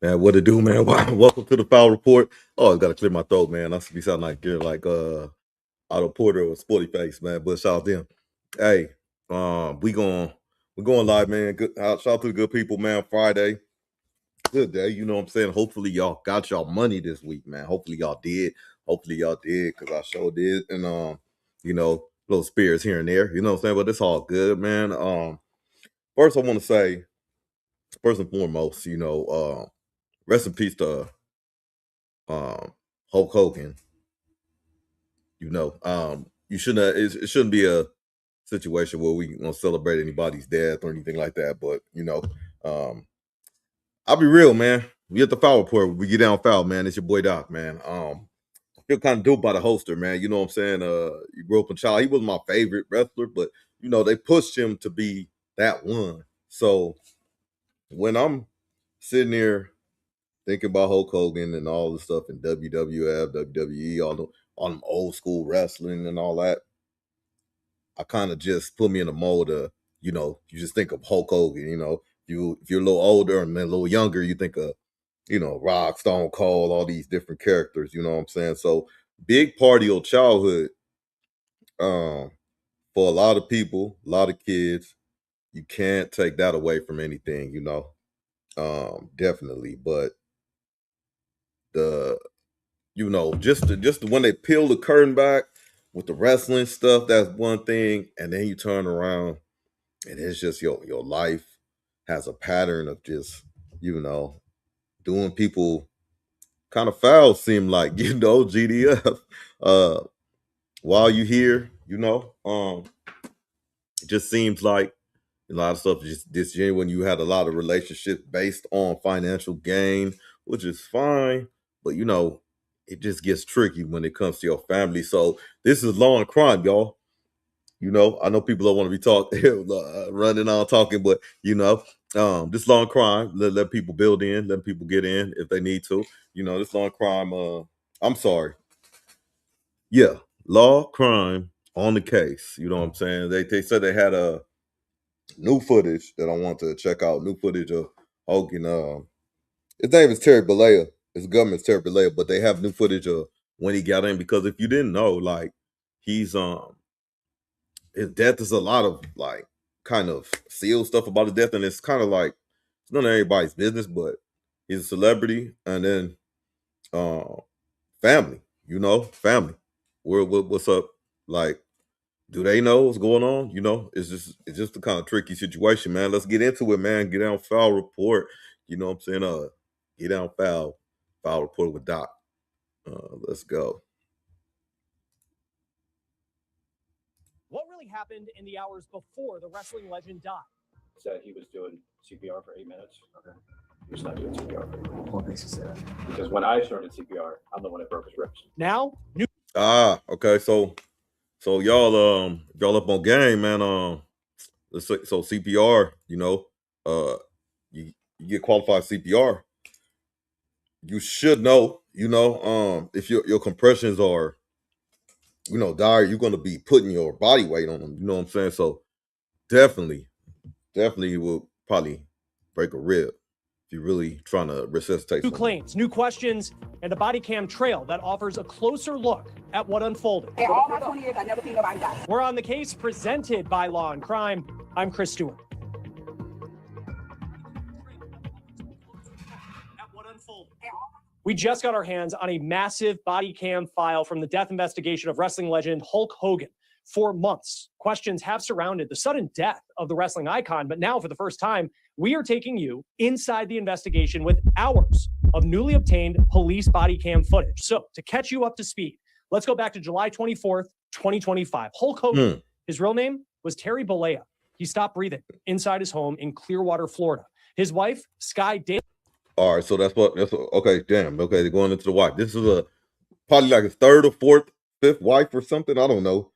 Man, what it do, man? Welcome to the Foul Report. Oh, I gotta clear my throat, man. I be sounding like you're like Otto Porter or Sporty Face, man. But shout out to them. Hey, we're going live, man. Good shout out to the good people, man. Friday, good day. You know what I'm saying? Hopefully y'all got y'all money this week, man. Hopefully y'all did. Hopefully y'all did, because I sure did. And little spirits here and there. You know what I'm saying? But it's all good, man. First I want to say, first and foremost, rest in peace to Hulk Hogan. You shouldn't. It shouldn't be a situation where we gonna celebrate anybody's death or anything like that. But I'll be real, man. We at the Foul Report. We get down foul, man. It's your boy Doc, man. I feel kind of dope by the Hulkster, man. You know what I'm saying? You grew up in child. He was my favorite wrestler, but they pushed him to be that one. So when I'm sitting there thinking about Hulk Hogan and all the stuff in WWF, WWE, all them old school wrestling and all that, I kind of just put me in the mode of, you just think of Hulk Hogan. If you're a little older and then a little younger, you think of, Rock, Stone Cold, all these different characters. You know what I'm saying? So big part of your childhood, for a lot of people, a lot of kids, you can't take that away from anything. Definitely, but the just when they peel the curtain back with the wrestling stuff, that's one thing, and then you turn around and it's just your life has a pattern of just doing people kind of foul, seem like GDF while you here, it just seems like a lot of stuff is just disgenuine. You had a lot of relationships based on financial gain, which is fine, but it just gets tricky when it comes to your family. So this is Law and Crime, y'all. I know people don't want to be running on talking, but this Law and Crime, let people build in, let people get in if they need to. This Law and Crime, I'm sorry. Yeah, Law, Crime on the case. You know what I'm saying? They said they had a new footage that I want to check out. New footage of Hogan. His name is Terry Bollea. His government's Terry Bollea, but they have new footage of when he got in, because if you didn't know, like, he's his death is a lot of like kind of sealed stuff about his death, and it's kind of like it's none of everybody's business, but he's a celebrity, and then family, family. What's up? Like, do they know what's going on? It's just a kind of tricky situation, man. Let's get into it, man. Get down foul report. You know what I'm saying? Get down foul report with Doc. Let's go. What really happened in the hours before the wrestling legend died? Said he was doing CPR for 8 minutes. Okay. He was not doing CPR for 8 minutes. What makes you say that? Because when I started CPR, I'm the one that broke his ribs. Now, okay. So y'all up on game, man. So CPR, you get qualified CPR. You should know, if your compressions are, dire, you're gonna be putting your body weight on them. You know what I'm saying? So definitely you will probably break a rib if you're really trying to resuscitate. New claims, new questions, and a body cam trail that offers a closer look at what unfolded. In all my 20 years, I never seen nobody die. We're on the case presented by Law and Crime. I'm Chris Stewart. We just got our hands on a massive body cam file from the death investigation of wrestling legend Hulk Hogan. For months, questions have surrounded the sudden death of the wrestling icon, but now for the first time, we are taking you inside the investigation with hours of newly obtained police body cam footage. So to catch you up to speed, let's go back to July 24th, 2025. Hulk Hogan, his real name was Terry Bollea. He stopped breathing inside his home in Clearwater, Florida. His wife, Sky Daly. All right, so okay, damn. Okay, they're going into the wife. This is probably like his third or fourth, fifth wife or something. I don't know.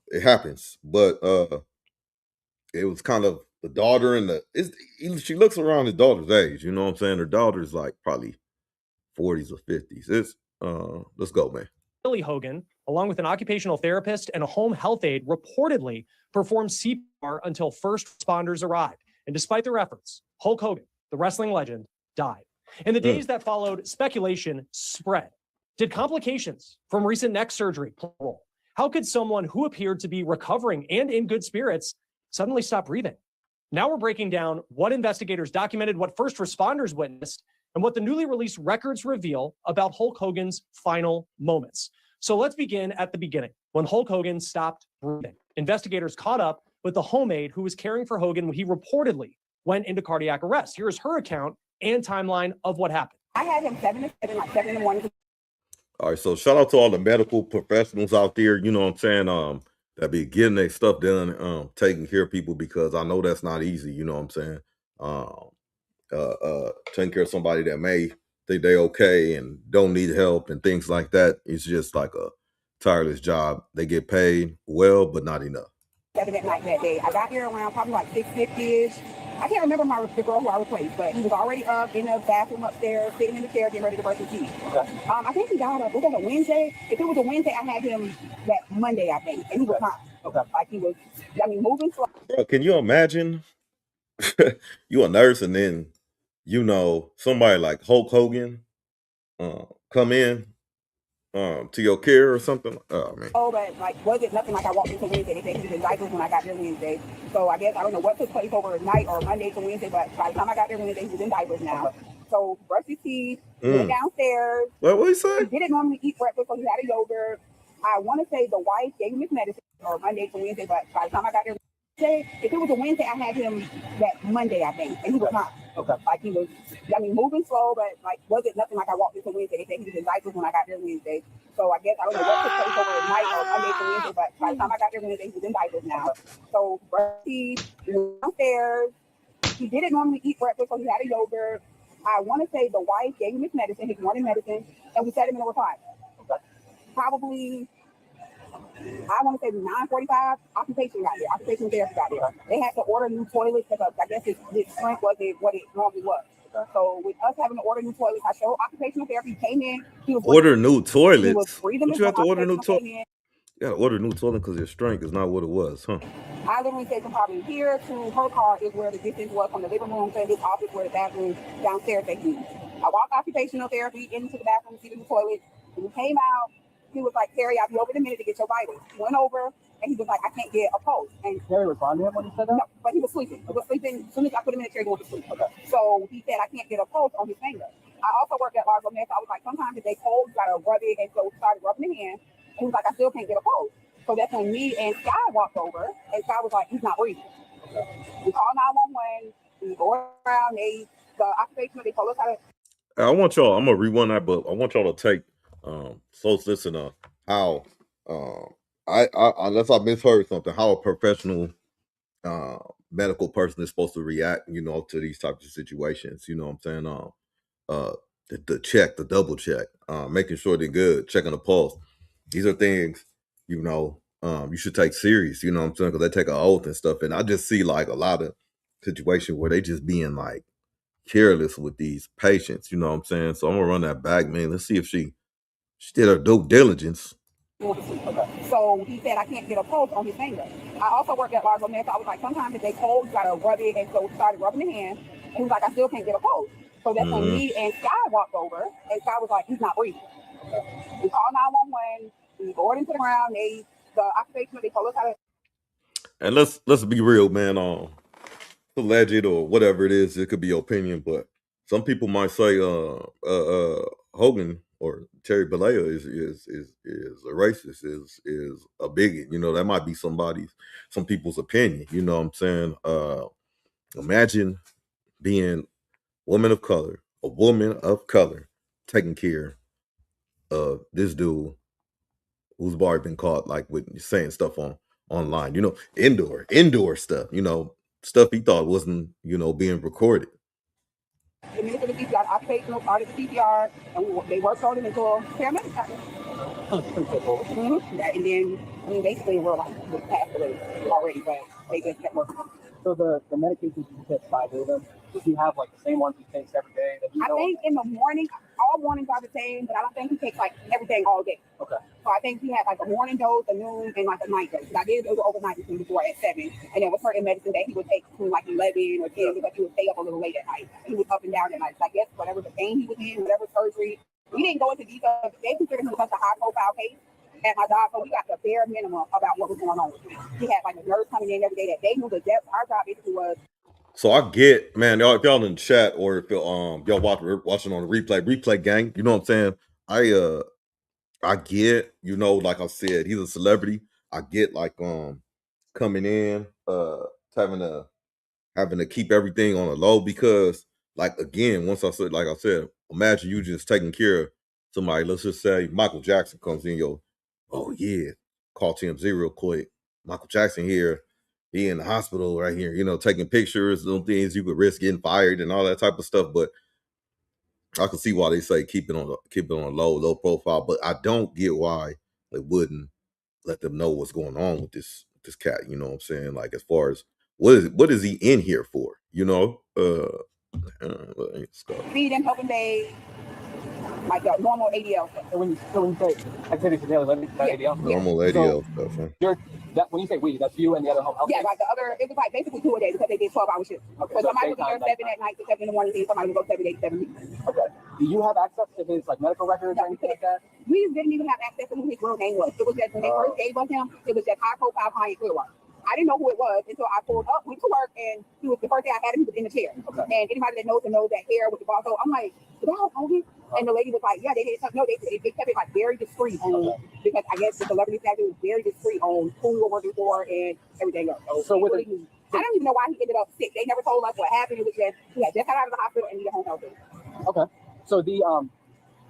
It happens, but it was kind of the daughter and she looks around his daughter's age. You know what I'm saying? Her daughter's like probably 40s or 50s. It's let's go, man. Billy Hogan, along with an occupational therapist and a home health aide, reportedly performed CPR until first responders arrived. And despite their efforts, Hulk Hogan, the wrestling legend, died. In the days that followed, speculation spread. Did complications from recent neck surgery play a role? How could someone who appeared to be recovering and in good spirits suddenly stop breathing? Now we're breaking down what investigators documented, what first responders witnessed, and what the newly released records reveal about Hulk Hogan's final moments. So let's begin at the beginning, when Hulk Hogan stopped breathing. Investigators caught up with the homemaid who was caring for Hogan when he reportedly went into cardiac arrest. Here is her account and timeline of what happened. I had him 7 to 7, like 7 in the morning. All right, so shout out to all the medical professionals out there, you know what I'm saying, that be getting their stuff done, taking care of people, because I know that's not easy, you know what I'm saying. Taking care of somebody that may think they okay and don't need help and things like that. It's just like a tireless job. They get paid well, but not enough. 7 at night that day. I got here around probably like 6:50ish. I can't remember the girl who I replaced, but he was already up in the bathroom upstairs, sitting in the chair, getting ready to brush his teeth. Okay. I think he got up. Was that a Wednesday? If it was a Wednesday, I had him that Monday, I think, and he was not. Okay. Like he was, moving slow. Bro, can you imagine? You a nurse, and then somebody like Hulk Hogan come in to your care or something. Oh man. Oh, but was it nothing like I walked into Wednesday? They said he was in diapers when I got there Wednesday. So I guess I don't know what took place overnight or Monday to Wednesday, but by the time I got there Wednesday, he was in diapers now. So brushed his teeth, went downstairs. What he say? He didn't normally eat breakfast, so he had a yogurt. I want to say the wife gave him his medicine or Monday to Wednesday, but by the time I got there if it was a Wednesday, I had him that Monday, I think, and he was not. Okay. Like he was, moving slow, but was it nothing like I walked into Wednesday? They said he was in diapers when I got there Wednesday. So I guess I don't know what took place overnight or Monday to Wednesday, but by the time I got there Wednesday, he was in diapers now. So brushed teeth, downstairs. He didn't normally eat breakfast, so he had a yogurt. I want to say the wife gave him his medicine, his morning medicine, and we set him in a recliner. Okay. Probably, I want to say 9:45, occupation got there. Occupational therapy got there. They had to order new toilets because I guess his strength wasn't what it normally was. So with us having to order new toilets, I showed occupational therapy, came in. He was order new toilets. He was breathing. But you have to order new toilets. You got to order new toilet because your strength is not what it was, huh? I literally said from probably here to her car is where the distance was from the living room to his office where the bathroom downstairs they use. I walked occupational therapy into the bathroom, see the toilet. When we came out, he was like, Terry, I'll be over in a minute to get your vitals. He went over, and he was like, I can't get a pulse. And Terry responded to him when he said that? No, but he was sleeping. He was sleeping. As soon as I put him in the chair, he went to sleep. Okay. So he said, I can't get a pulse on his finger. I also worked at Largo Mess. I was like, sometimes if they cold, you got to rub it. And so we started rubbing the hand. And he was like, I still can't get a pulse. So that's when me and Sky walked over, and Sky was like, he's not breathing. Okay. We called 911. We go around. The occupation, they told us how to. I want y'all, I'm going to rewind that, but I want y'all to take close listen to how I unless I misheard something, how a professional medical person is supposed to react, to these types of situations. You know what I'm saying? The double check, making sure they're good, checking the pulse. These are things, you should take serious, you know what I'm saying? Because they take an oath and stuff. And I just see like a lot of situations where they just being like careless with these patients, you know what I'm saying? So I'm gonna run that back, man. Let's see if she did her due diligence. Okay. So he said, I can't get a pulse on his finger. I also worked at Largo Mess. I was like, sometimes if they cold, you got to rub it. And so we started rubbing the hand. And he was like, I still can't get a pulse. So that's when me and Sky walked over. And Sky was like, he's not breathing. Okay. We called 911. We bored into the ground. The occupation, they told us how to. And let's be real, man. Alleged or whatever it is, it could be your opinion, but some people might say Hogan or Terry Bollea is a racist, is a bigot. That might be some people's opinion. You know what I'm saying? Imagine being a woman of color, taking care of this dude who's already been caught with saying stuff online. Indoor stuff. Stuff he thought wasn't, being recorded. The minute of the CPR, occupational started the CPR, and they worked on him until paramedics got there. And then, basically, we're passed away already, but they just kept working. So the medications you took 5 of them, Does he have like the same ones he takes every day? That I think in the morning, all mornings are the same, but I don't think he takes like everything all day. Okay. So I think he had like a morning dose, a noon, and like a night dose. I did do the overnight between before at 7, and there was certain medicine that he would take between like 11 or 10 because he would stay up a little late at night. He was up and down at night. So I guess whatever the pain he was in, whatever surgery, we didn't go into detail. They considered him such a high-profile case at my job, so we got the bare minimum about what was going on with him. He had like a nurse coming in every day that they knew the depth. Our job basically was. So I get, man, y'all, if y'all in the chat or if y'all watching on the replay gang, you know what I'm saying? I get, you know, like I said, he's a celebrity. I get like coming in, having to keep everything on the low because, like, again, once I said, like I said, imagine you just taking care of somebody. Let's just say Michael Jackson comes in, oh yeah, call TMZ real quick. Michael Jackson here, he in the hospital right here, you know, taking pictures, little things you could risk getting fired and all that type of stuff. But I can see why they say keep it on a low profile. But I don't get why they wouldn't let them know what's going on with this cat. You know what I'm saying? Like, as far as what is he in here for? You know, Feed and helping they like a normal ADL stuff. So when you say activities of daily living, that ADL? Normal ADL stuff. Huh? When you say we, that's you and the other health. Yeah, like the other, it was like basically 2 a day because they did 12-hour shifts. Okay, so somebody would be there 7 night. at night to 7 in the morning, and somebody would go 7 days, 7 weeks. Okay. Do you have access to his like medical records or anything like that? We didn't even have access to who his real name was. It was just when they first gave us him, it was just high-profile client Clearwater. I didn't know who it was until I pulled up, went to work, and he was the first day I had him, he was in the chair. Okay. And anybody that knows him knows that hair with the ball. So I'm like, is that Hulk Hogan? And the lady was like, yeah, they did something. No, they kept it like very discreet on, because I guess the celebrity staff was very discreet on who we were working for and everything else. So with I don't even know why he ended up sick. They never told us what happened. It was just he had just got out of the hospital and needed home health care. Okay. So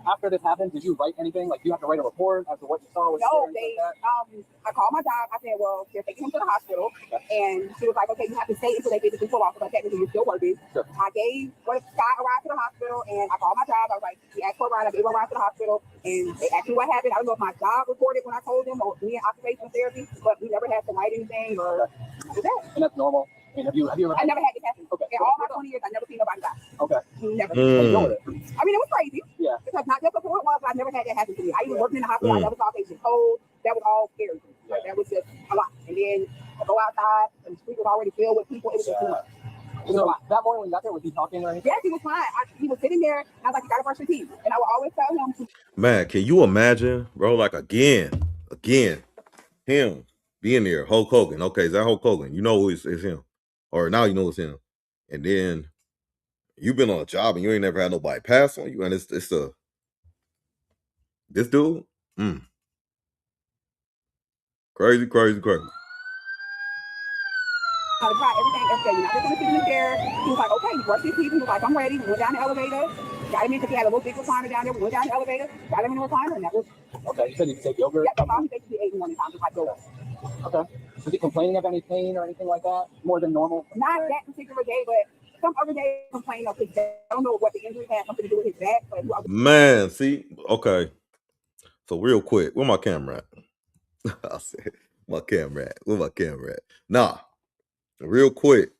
after this happened, did you write anything? Like, do you have to write a report as to what you saw? No, I called my job. I said, well, they're taking him to the hospital. Okay. And she was like, okay, you have to stay until they physically pull off, because technically you're still working. Sure. I gave Scott a ride to the hospital, and I called my job. I was like, he asked for a ride. I gave him a ride to the hospital, and they asked me what happened. I don't know if my job reported when I told them, or me in occupational therapy, but we never had to write anything or do that. And that's normal. I mean, have you ever? I never had this happen. Okay. In all my 20 years, I never seen nobody die. Okay. Never. I mean, it was crazy. Yeah. Because not just before it was, but I never had that happen to me. I even worked in the hospital. I never saw patients cold. That was all scary. Yeah. Like, that was just a lot. And then I go outside, and the street was already filled with people. It was just too much. So that morning when you got there, was he talking or anything? Yes, he was fine. He was sitting there, and I was like, you got to brush your teeth. And I would always tell him. Man, can you imagine, bro? Like, again, him being there, Hulk Hogan. Okay, is that Hulk Hogan? You know it's him. Or now you know it's him. And then you've been on a job and you ain't never had nobody pass on you. And it's this dude. Crazy. I tried everything else. You're not just going to sit in the chair. He was like, okay, you brush your teeth. He was like, I'm ready. We went down the elevator. Got him in because he had a little big recliner down there. We went down the elevator. Got him in the recliner, and that was. Okay, you said you could take yogurt? Yeah, that's all he basically ate one time, just like yogurt. Okay. Was he complaining of any pain or anything like that? More than normal? Not that particular day, but some other days complaining of his back. I don't know what the injury had something to do with his back. But Man, see? Okay. So real quick, where my camera at? I said, my camera at? Where my camera at? Nah. Real quick.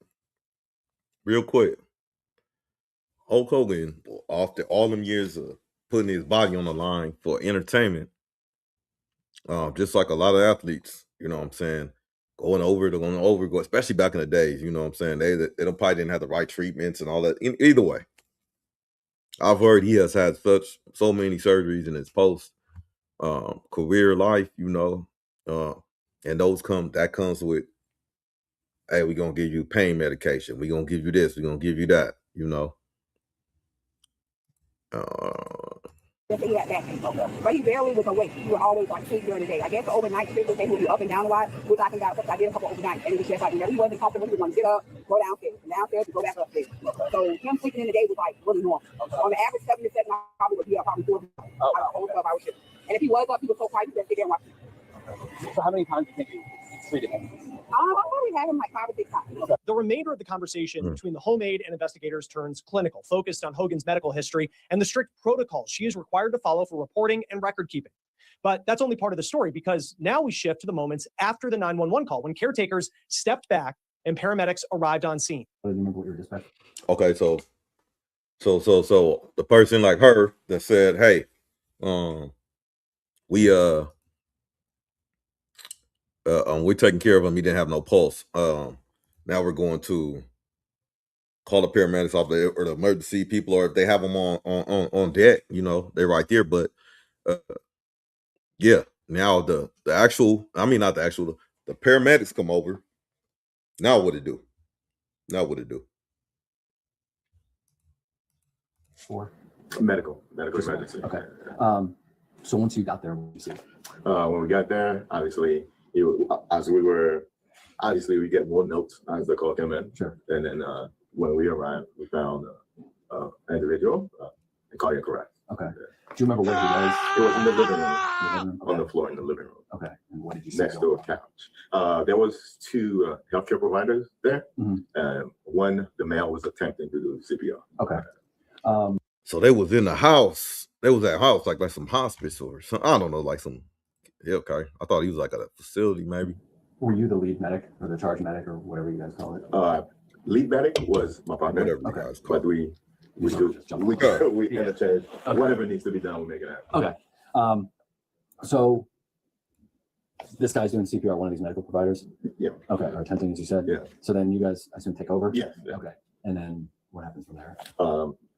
Hulk Hogan, after all them years of putting his body on the line for entertainment, just like a lot of athletes, you know what I'm saying, going over, especially back in the days, you know what I'm saying, they probably didn't have the right treatments and all that. Either way, I've heard he has had so many surgeries in his post career life, you know, and that comes with, hey, we're gonna give you pain medication, we're gonna give you this, we're gonna give you that, you know. He had that pain. But he barely was awake. He would always like sleep during the day. I guess the overnight shift, they would be up and down a lot, which I can out because I did a couple overnights. And it was just like, whenever he wasn't comfortable, he would want to get up, go downstairs, and go back upstairs. So him sleeping in the day was like really normal. On the average 7 to 7, I probably would be up probably 4 12-hour shift. And if he was up, he was so quiet, he just sit there and watch it. So how many times do you think you treated him? I probably had him like 5 or 6 times. Okay. The remainder of the conversation between the homemade and investigators turns clinical, focused on Hogan's medical history and the strict protocols she is required to follow for reporting and record keeping. But that's only part of the story, because now we shift to the moments after the 911 call, when caretakers stepped back and paramedics arrived on scene. I don't remember what you were dispatched. Okay, so the person like her that said, "Hey, we're taking care of him. He didn't have no pulse. Now we're going to call the paramedics off or the emergency people, or if they have them on deck, you know, they're right there. But yeah, now the paramedics come over. Now what it do? For Medical emergency. okay. So once you got there, what did you see? When we got there, obviously, we get more notes as the call came in. Sure. And then when we arrived, we found an individual in cardiac arrest. Okay. Do you remember where he was? It was in the living room, Okay. on the floor in the living room, Okay. And what did you see? next to a couch. There was two healthcare providers there. One, the male was attempting to do CPR. Okay. So they was in the house. They was at a house like some hospice or something. I don't know, like some. Yeah, okay. I thought he was like at a facility, maybe. Were you the lead medic or the charge medic or whatever you guys call it? Lead medic was my partner. Whatever you Okay. guys call But we interchange. Whatever needs to be done, we make it happen. Okay. So this guy's doing CPR, one of these medical providers? Yeah. Okay. Or attempting, as you said? Yeah. So then you guys, I assume, take over? Yes. Yeah. Okay. And then what happens from there?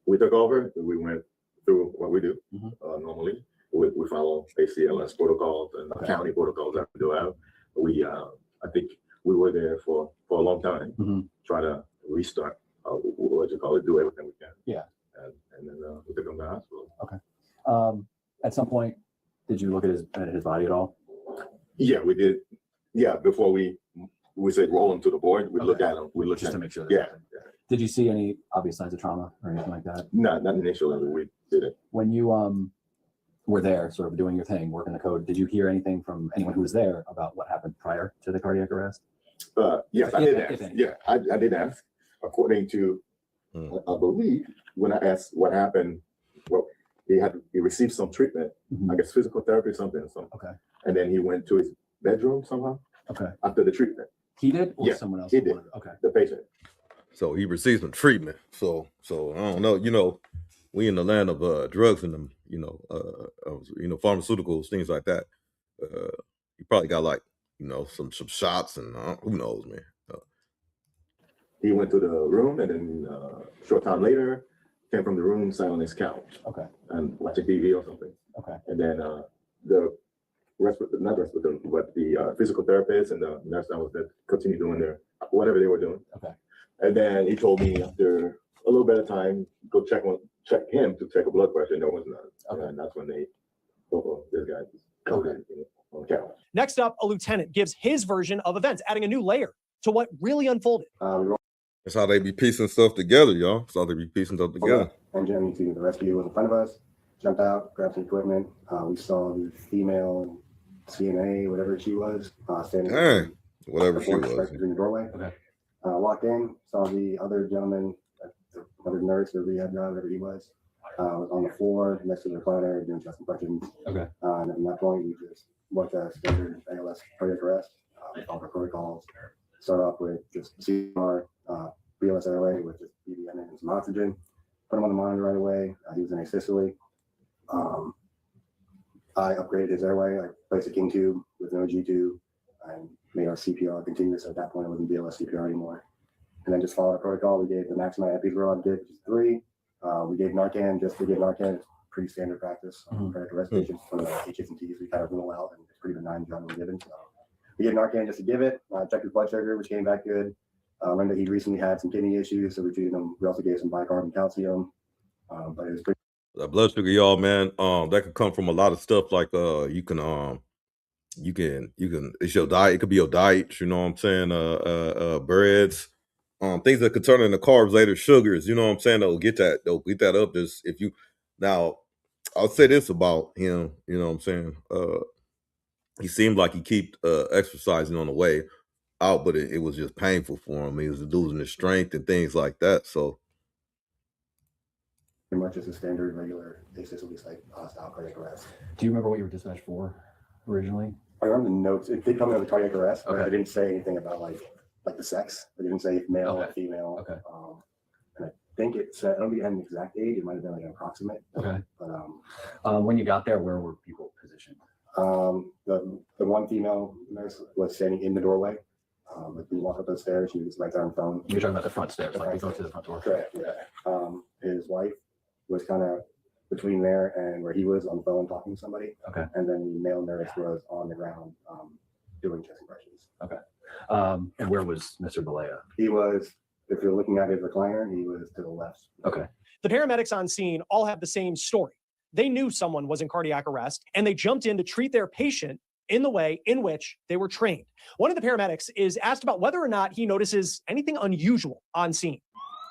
We took over. We went through what we do normally. We follow ACLS protocols and Okay. county protocols that we do have. I think we were there for a long time, try to restart, do everything we can. Yeah. And then we took him to the hospital. Okay. At some point, did you look at his body at all? Yeah, we did. Yeah, before we said roll him to the board, we looked at him. We looked Just at to him. make sure. Yeah. Did you see any obvious signs of trauma or anything like that? Not initially. We did it. When you were there, sort of doing your thing, working the code, did you hear anything from anyone who was there about what happened prior to the cardiac arrest? Yes, I did ask. Yeah, I did ask. According to, I believe, when I asked what happened, well, he received some treatment, I guess physical therapy or something. Okay. And then he went to his bedroom somehow. Okay. After the treatment. He did, or Yeah, someone else? he did. Okay. The patient. So he received some treatment. So I don't know. You know, we in the land of drugs and pharmaceuticals, things like that. You probably got like some shots and who knows, man. He went to the room and then short time later came from the room, sat on his couch. Okay. And watching TV or something. Okay. And then the physical therapist and the nurse that was there continued doing whatever they were doing. Okay. And then he told me after a little bit of time, go check him to check a blood pressure. There was none. Okay. And that's when this guy coded on the couch. Next up, a lieutenant gives his version of events, adding a new layer to what really unfolded. That's how they be piecing stuff together, y'all. That's how they be piecing stuff together. Engine to the rescue was in front of us, jumped out, grabbed some equipment. We saw the female CNA, whatever she was, standing Whatever she was. right in the doorway. Okay. Walked in, saw the other gentleman, another nurse or rehab guy, whatever he was on the floor next to the recliner doing chest compressions. Okay. And at that point, we just looked at standard ALS cardiac arrest. We followed our protocols. Start off with just CPR, BLS airway with just BBN and some oxygen. Put him on the monitor right away. He was in asystole. I upgraded his airway. I placed a king tube with no G tube and made our CPR continuous. At that point, it wasn't BLS CPR anymore. And then just followed our protocol. We gave the maximum epidural I did, which is 3. We gave Narcan just to give Narcan. It's pretty standard practice on cardiac arrest patients. From the H's and T's we kind of rule out, and it's pretty benign generally given. So we gave Narcan just to give it. Checked his blood sugar, which came back good. Learned that he recently had some kidney issues, so we treated him. We also gave some bicarb calcium, but it was pretty. That blood sugar, y'all, man, that could come from a lot of stuff. Like you can it's your diet. It could be your diet. You know what I'm saying? Breads, things that could turn into carbs later, sugars. You know what I'm saying? They'll get that up. Just if you now, I'll say this about him. You know what I'm saying? He seemed like he kept exercising on the way out, but it was just painful for him. He was losing his strength and things like that. So Pretty much just a standard, regular asystole site style cardiac arrest. Do you remember what you were dispatched for originally? I remember the notes. It did come in with cardiac arrest, but Okay. I didn't say anything about like like the sex. They didn't say if male or Okay. female. Okay. And I think it said, I don't think it had an exact age. It might have been like an approximate. Okay. But When you got there, where were people positioned? the one female nurse was standing in the doorway. If we walk up the stairs, she was right there on the phone. You're talking about the front stairs, like you go to the front door. Correct. Yeah. His wife was kind of between there and where he was on the phone talking to somebody. Okay. And then the male nurse was on the ground doing chest impressions. Okay. And where was Mr. Bollea? He was, if you're looking at his recliner, he was to the left. Okay. The paramedics on scene all have the same story. They knew someone was in cardiac arrest, and they jumped in to treat their patient in the way in which they were trained. One of the paramedics is asked about whether or not he notices anything unusual on scene.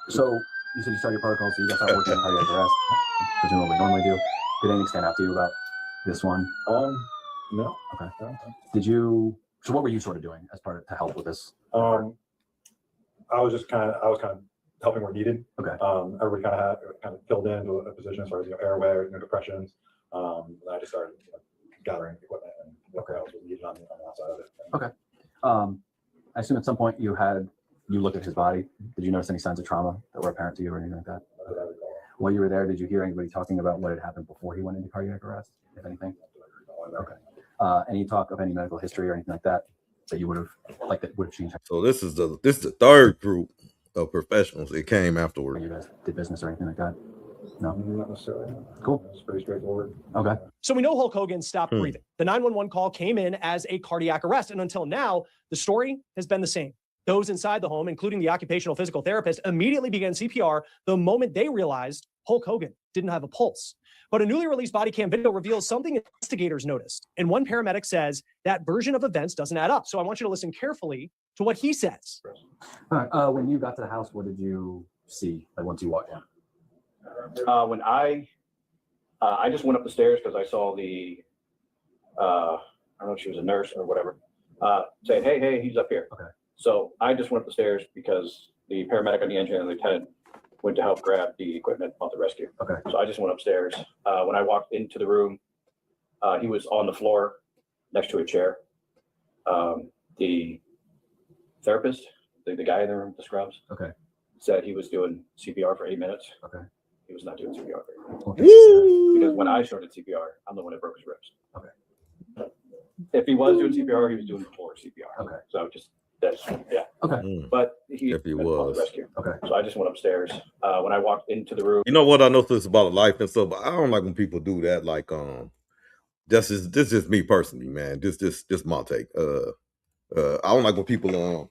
So you said you started your protocol, so you guys out working in cardiac arrest, presumably normally do. Did anything stand out to you about this one? No. Okay. No. Did you? So what were you sort of doing as part of to help with this? I was kind of helping where needed. Okay. Everybody kind of filled into a position as far as airway, depressions. And I just started gathering equipment and what else was needed on the outside of it. Okay. I assume at some point you looked at his body. Did you notice any signs of trauma that were apparent to you or anything like that? While you were there, did you hear anybody talking about what had happened before he went into cardiac arrest, if anything? Okay. Any talk of any medical history or anything like that you would have changed? So this is the third group of professionals that came afterward. You guys did business or anything like that? No. Not necessarily. Cool. It's pretty straightforward. Okay. So we know Hulk Hogan stopped breathing. The 911 call came in as a cardiac arrest. And until now, the story has been the same. Those inside the home, including the occupational physical therapist, immediately began CPR the moment they realized Hulk Hogan didn't have a pulse. But a newly released body cam video reveals something investigators noticed. And one paramedic says that version of events doesn't add up. So I want you to listen carefully to what he says. All right. When you got to the house, what did you see once you walked in? When I just went up the stairs because I saw the, I don't know if she was a nurse or whatever, saying, hey, he's up here. Okay. So I just went up the stairs because the paramedic on the engine and the lieutenant went to help grab the equipment about the rescue. Okay. So I just went upstairs. When I walked into the room, he was on the floor next to a chair. The therapist, the guy in the room with the scrubs, Okay. said he was doing CPR for 8 minutes. Okay. He was not doing CPR for 8 minutes. Okay. Because when I started CPR, I'm the one that broke his ribs. Okay. If he was doing CPR, he was doing before CPR. Okay. So just that's yeah. Okay. But he If he been called was. the rescue. Okay. So I just went upstairs. When I walked into the room, You know what I noticed about life and stuff, but I don't like when people do that. Like, this is just me personally, man. This my take. I don't like when people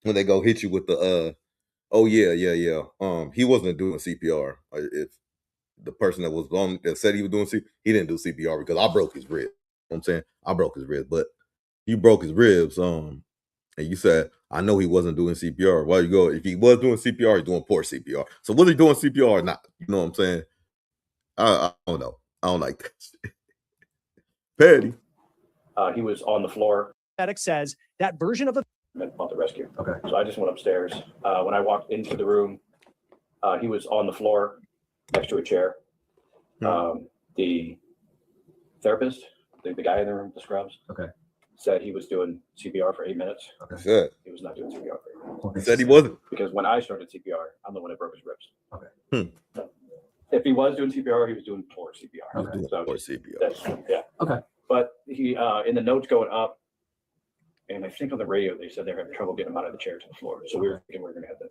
when they go hit you with the oh yeah. He wasn't doing CPR. If the person that was on that said he was doing CPR, he didn't do CPR because I broke his rib. You know what I'm saying? I broke his ribs, but he broke his ribs. And you said, I know he wasn't doing CPR. Well, you go, if he was doing CPR, he's doing poor CPR. So was he doing CPR or not? You know what I'm saying? I don't know. I don't like that. Petty. he was on the floor. Paramedic says that version of About the rescue. Okay. So I just went upstairs. When I walked into the room, he was on the floor next to a chair. The therapist, the guy in the room with the scrubs, Okay. said he was doing CPR for 8 minutes. He said. He was not doing CPR for 8 minutes. He said he wasn't. Because when I started CPR, I'm the one that broke his ribs. Okay. If he was doing CPR, he was doing poor CPR. He was doing So poor CPR. that's yeah. Okay. But he in the notes going up, and I think on the radio they said they were having trouble getting him out of the chair to the floor. So we were thinking we were going to have to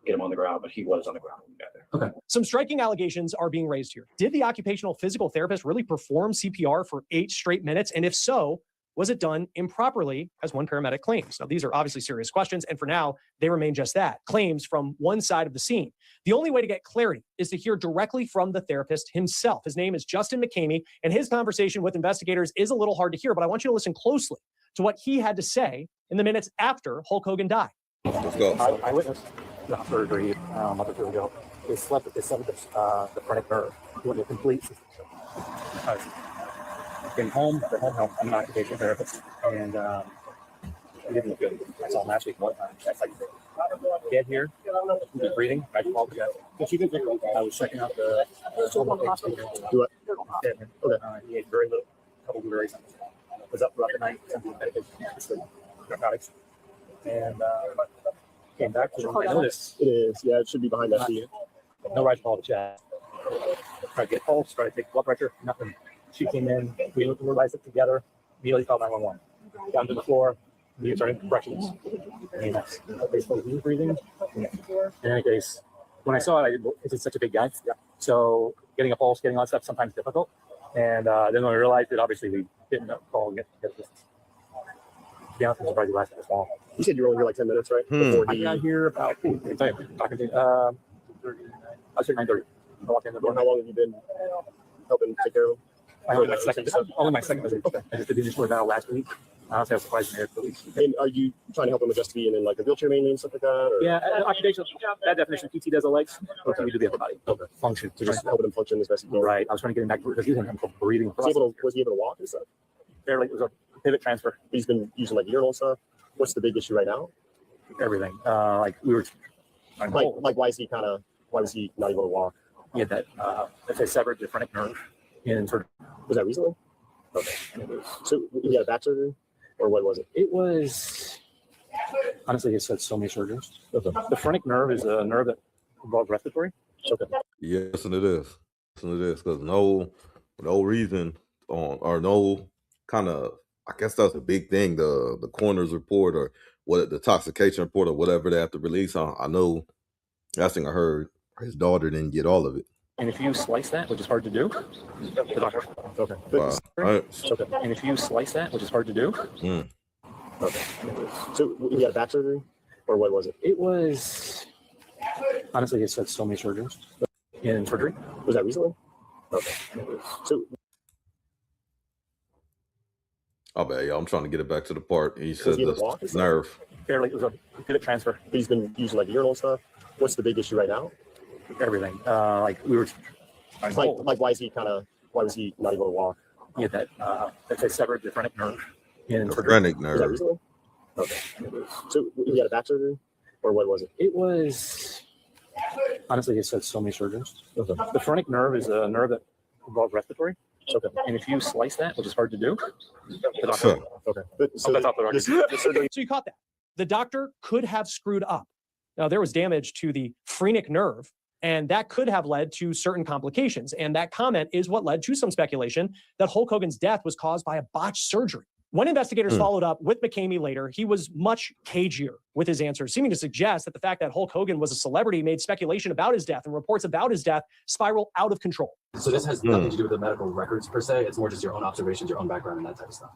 get him on the ground, but he was on the ground when we got there. Okay. some striking allegations are being raised here. Did the occupational physical therapist really perform CPR for 8 straight minutes? And if so, was it done improperly, as one paramedic claims? Now, these are obviously serious questions, and for now, they remain just that, claims from one side of the scene. The only way to get clarity is to hear directly from the therapist himself. His name is Justin McCamey, and his conversation with investigators is a little hard to hear, but I want you to listen closely to what he had to say in the minutes after Hulk Hogan died. Let's go. I witnessed the surgery a month or two ago. They severed the phrenic nerve, doing a complete system. Came home, the home health, I'm an occupational therapist, and he didn't look good. I saw him last week one time. That's like dead here, he's breathing. I called the guy. I was checking out the solar things to do it. He ate very little, couple of berries. Was up throughout the night, some medication, narcotics. and came back to them. I noticed It is. Yeah, it should be behind that seat. no right to call the chat. Tried to get pulse, tried to take blood pressure, nothing. She came in, we realized it together, immediately called 911. Down to the floor, we started compressions. And that's basically he was breathing. In any case, when I saw it, it's such a big guy. Yeah. So getting a pulse, getting all that stuff sometimes difficult. And then when we realized it, obviously we didn't call and get this. To be honest, I'm surprised he lasted this long. You said you were only here like 10 minutes, right? Before I got here about, talking to, I was here 9:30. I walked in the door. How long have you been helping take care of him? Only my second visit. I just did the initial battle last week. Honestly, I was surprised to hear it. And are you trying to help him adjust to being in like a wheelchair mainly and stuff like that? Or? Yeah, occupational, that definition, PT does the legs, okay. We do the upper body. Okay. Function. So just helping him function as best he can. Right. I was trying to get him back because he was having breathing. Was he able to walk and stuff? Barely. It was a pivot transfer. He's been using like urinal and stuff. What's the big issue right now? Everything. Like we were. Like why was he not able to walk? He had that, let's say, severed the phrenic nerve in sort of. Was that recently? Okay. So he had a back surgery? Or what was it? It was, honestly, it's had so many surgeries. Okay. The phrenic nerve is a nerve that involves respiratory. Okay. Yes, and it is. Yes, and it is, because no reason or no kind of, I guess that's a big thing, the coroner's report or what the intoxication report or whatever they have to release. I know, last thing I heard, his daughter didn't get all of it. And if you slice that, which is hard to do, the doctor. Okay. Wow. Okay. And if you slice that, which is hard to do. Okay. So he had a back surgery? Or what was it? It was, honestly, it's had so many surgeries in surgery. Was that recently? Okay. So. Oh, bad, y'all. I'm trying to get it back to the part. He said the nerve. Barely. It was a pivot transfer. He's been using like urinal and stuff. What's the big issue right now? Everything. Like we were. Like why was he not able to walk? He had that, let's say, severed the phrenic nerve in surgery. Phrenic nerve. Was that recently? Okay. So he had a back surgery? Or what was it? It was, honestly, it's had so many surgeries. Okay. The phrenic nerve is a nerve that involves respiratory. Okay. And if you slice that, which is hard to do, the doctor. Okay. So that's off the record. So you caught that. The doctor could have screwed up. Now, there was damage to the phrenic nerve, and that could have led to certain complications. And that comment is what led to some speculation that Hulk Hogan's death was caused by a botched surgery. When investigators followed up with McCamey later, he was much cagier with his answers, seeming to suggest that the fact that Hulk Hogan was a celebrity made speculation about his death and reports about his death spiral out of control. So this has nothing to do with the medical records per se. It's more just your own observations, your own background, and that type of stuff.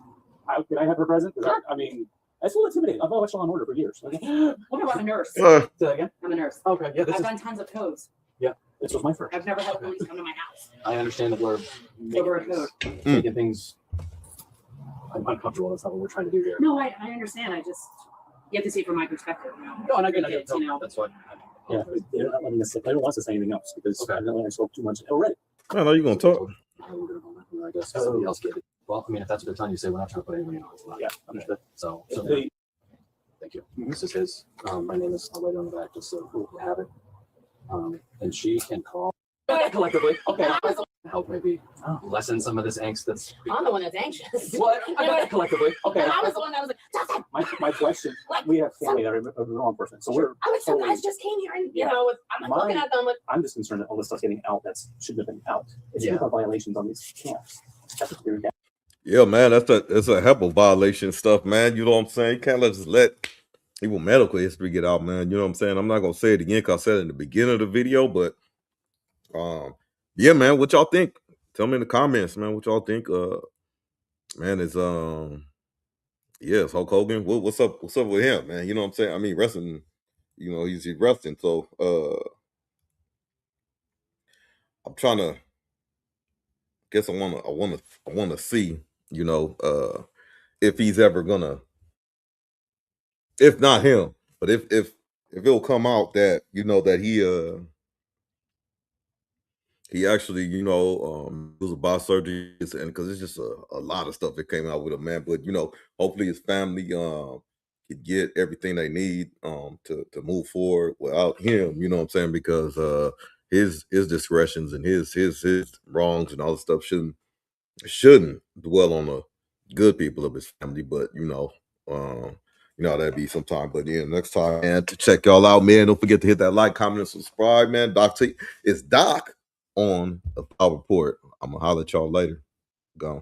Can I have her present? Sure. I mean, that's a little intimidating. I've watched Law and Order for years. Look, I'm a nurse. Say that again? I'm a nurse. Okay, yeah, I've done tons of codes. Yeah, this was my first. I've never had a police come to my house. I understand that we're Over a code. making things uncomfortable. That's not what we're trying to do here. No, I understand. You have to see it from my perspective. No, and I get it. You know. That's fine. Yeah, I mean, I don't want to say anything else because I know I spoke too much already. I know you're going to talk. I guess somebody else get it. Well, I mean, if that's what they're telling you to say, we're not trying to put anyone on the spot. Yeah, understood. So thank you. This is his. My name is, I'll write it on the back just so you have it. And she can call collectively. Okay. Help maybe lessen some of this angst that's. I'm the one that's anxious. What? Collectively. Okay. I was the one that was like, Justin! My question, we have family that are law enforcement, so we're. I was some guys just came here and, I'm looking at them like. I'm just concerned that all this stuff's getting out that shouldn't have been out. It's violations on these camps. That's what we're. Yeah, man, that's a HEPA violation stuff, man. You know what I'm saying? You can't just let people medical history get out, man. You know what I'm saying? I'm not gonna say it again because I said it in the beginning of the video, but yeah, man, what y'all think? Tell me in the comments, man, what y'all think. Man, it's it's Hulk Hogan. What's up with him, man? You know what I'm saying? I mean, wrestling, he's wrestling, so I'm trying to guess I wanna see, if he's ever gonna, if not him, but if it'll come out that that he actually was a botched surgery, and because it's just a lot of stuff that came out with him, man. But hopefully his family could get everything they need to move forward without him. You know what I'm saying? Because his discretions and his wrongs and all this stuff shouldn't dwell on the good people of his family, but You know, that'd be sometime. But yeah, next time, man, to check y'all out, man. Don't forget to hit that like, comment, and subscribe, man. Doc T, it's Doc on the Power Report. I'm gonna holler at y'all later. Gone.